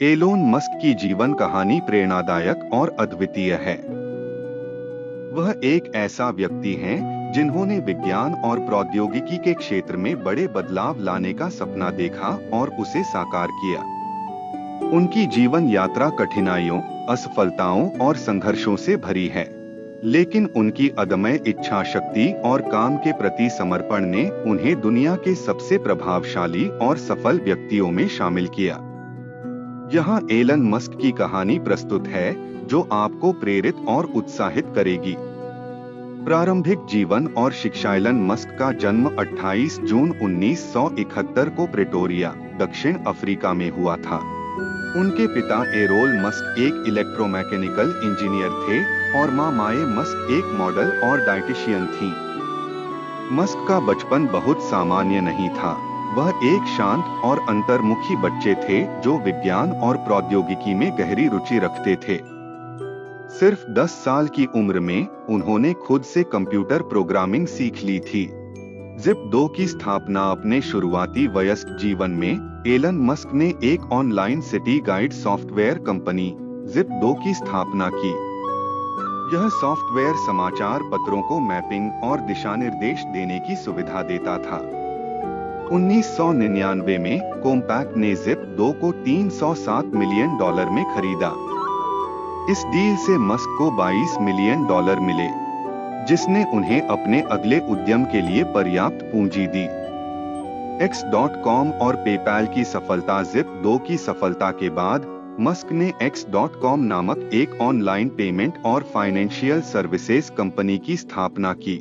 Elon Musk की जीवन कहानी प्रेरणादायक और अद्वितीय है। वह एक ऐसा व्यक्ति हैं जिन्होंने विज्ञान और प्रौद्योगिकी के क्षेत्र में बड़े बदलाव लाने का सपना देखा और उसे साकार किया। उनकी जीवन यात्रा कठिनाइयों, असफलताओं और संघर्षों से भरी है, लेकिन उनकी अदम्य इच्छा शक्ति और काम के प्रति समर्पण ने उन्हें दुनिया के सबसे प्रभावशाली और सफल व्यक्तियों में शामिल किया। यहाँ एलन मस्क की कहानी प्रस्तुत है, जो आपको प्रेरित और उत्साहित करेगी। प्रारंभिक जीवन और शिक्षा। एलन मस्क का जन्म 28 जून 1971 को प्रेटोरिया, दक्षिण अफ्रीका में हुआ था। उनके पिता एरोल मस्क एक इलेक्ट्रोमैकेनिकल इंजीनियर थे और मां माए मस्क एक मॉडल और डाइटिशियन थीं। मस्क का बचपन बहुत सामान्य नहीं था। वह एक शांत और अंतर्मुखी बच्चे थे जो विज्ञान और प्रौद्योगिकी में गहरी रुचि रखते थे। सिर्फ 10 साल की उम्र में उन्होंने खुद से कंप्यूटर प्रोग्रामिंग सीख ली थी। जिप2 की स्थापना। अपने शुरुआती वयस्क जीवन में एलन मस्क ने एक online city guide software company Zip two की स्थापना की। यह सॉफ्टवेयर समाचार पत्रों को मैपिंग और दिशानिर्देश देने की सुविधा देता था। 1999 में कॉम्पैक्ट ने जिप2 को $307 मिलियन में खरीदा। इस डील से मस्क को $22 मिलियन मिले, जिसने उन्हें अपने अगले उद्यम के लिए पर्याप्त पूंजी दी। X.com और पेपैल की सफलता। जिप2 की सफलता के बाद मस्क ने X.com नामक एक ऑनलाइन पेमेंट और फाइनेंशियल सर्विसेज कंपनी की स्थापना की।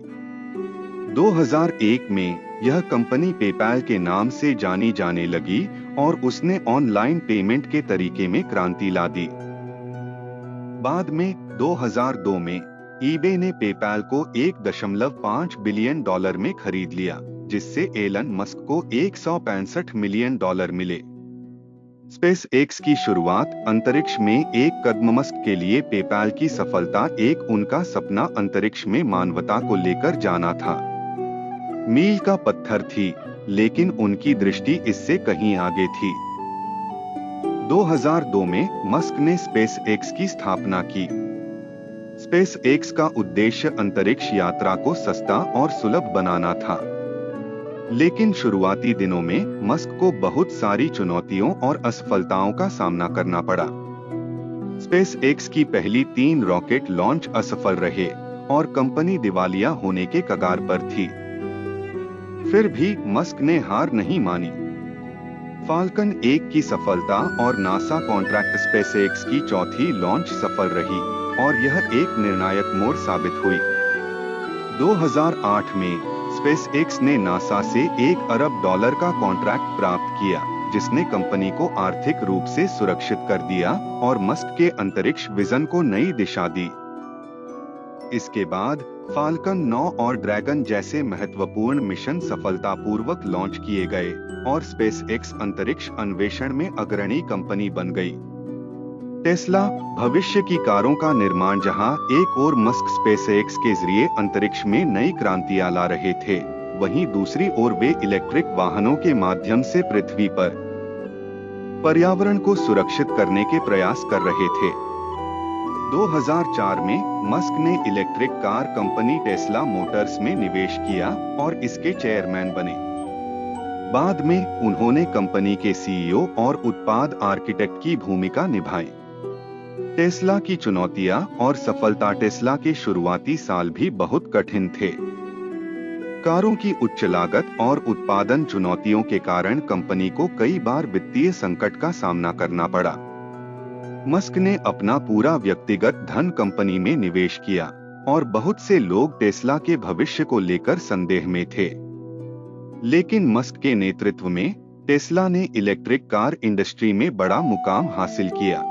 2001 में यह कंपनी पेपैल के नाम से जानी जाने लगी और उसने ऑनलाइन पेमेंट के तरीके में क्रांति ला दी। बाद में 2002 में ईबे ने पेपैल को $1.5 बिलियन में खरीद लिया, जिससे एलन मस्क को $165 मिलियन मिले। स्पेस एक्स की शुरुआत। अंतरिक्ष में एक कदम। मस्क के लिए पेपैल की सफलता एक उनका सपना अंतरिक्ष में मानवता को लेकर जाना था। मील का पत्थर थी, लेकिन उनकी दृष्टि इससे कहीं आगे थी। 2002 में मस्क ने स्पेस एक्स की स्थापना की। स्पेस एक्स का उद्देश्य अंतरिक्ष यात्रा को सस्ता और सुलभ बनाना था, लेकिन शुरुआती दिनों में मस्क को बहुत सारी चुनौतियों और असफलताओं का सामना करना पड़ा। स्पेस एक्स की पहली 3 रॉकेट लॉन्च असफल रहे और कंपनी दिवालिया होने के कगार पर थी। फिर भी मस्क ने हार नहीं मानी। फाल्कन 1 की सफलता और नासा कॉन्ट्रैक्ट। स्पेस एक्स की चौथी लॉन्च सफल रही और यह एक निर्णायक मोड़ साबित हुई। 2008 में स्पेस एक्स ने नासा से $1 अरब का कॉन्ट्रैक्ट प्राप्त किया, जिसने कंपनी को आर्थिक रूप से सुरक्षित कर दिया और मस्क के अंतरिक्ष विजन को नई दिशा दी। इसके बाद फाल्कन 9 और ड्रैगन जैसे महत्वपूर्ण मिशन सफलतापूर्वक लॉन्च किए गए और स्पेस एक्स अंतरिक्ष अन्वेषण में अग्रणी कंपनी बन गई। टेस्ला। भविष्य की कारों का निर्माण। जहां एक ओर मस्क स्पेस एक्स के जरिए अंतरिक्ष में नई क्रांतियां ला रहे थे, वहीं दूसरी ओर वे इलेक्ट्रिक वाहनों के माध्यम से पृथ्वी पर पर्यावरण को सुरक्षित करने के प्रयास कर रहे थे। 2004 में मस्क ने electric car company Tesla Motors में निवेश किया और इसके चेयरमैन बने। बाद में उन्होंने कंपनी के सीईओ और उत्पाद आर्किटेक्ट की भूमिका निभाई। टेस्ला की चुनौतियां और सफलता। टेस्ला के शुरुआती साल भी बहुत कठिन थे। कारों की उच्च लागत और उत्पादन चुनौतियों के कारण कंपनी को कई बार वित्तीय संकट का सामना करना पड़ा। मस्क ने अपना पूरा व्यक्तिगत धन कंपनी में निवेश किया और बहुत से लोग टेस्ला के भविष्य को लेकर संदेह में थे। लेकिन मस्क के नेतृत्व में टेस्ला ने इलेक्ट्रिक कार इंडस्ट्री में बड़ा मुकाम हासिल किया।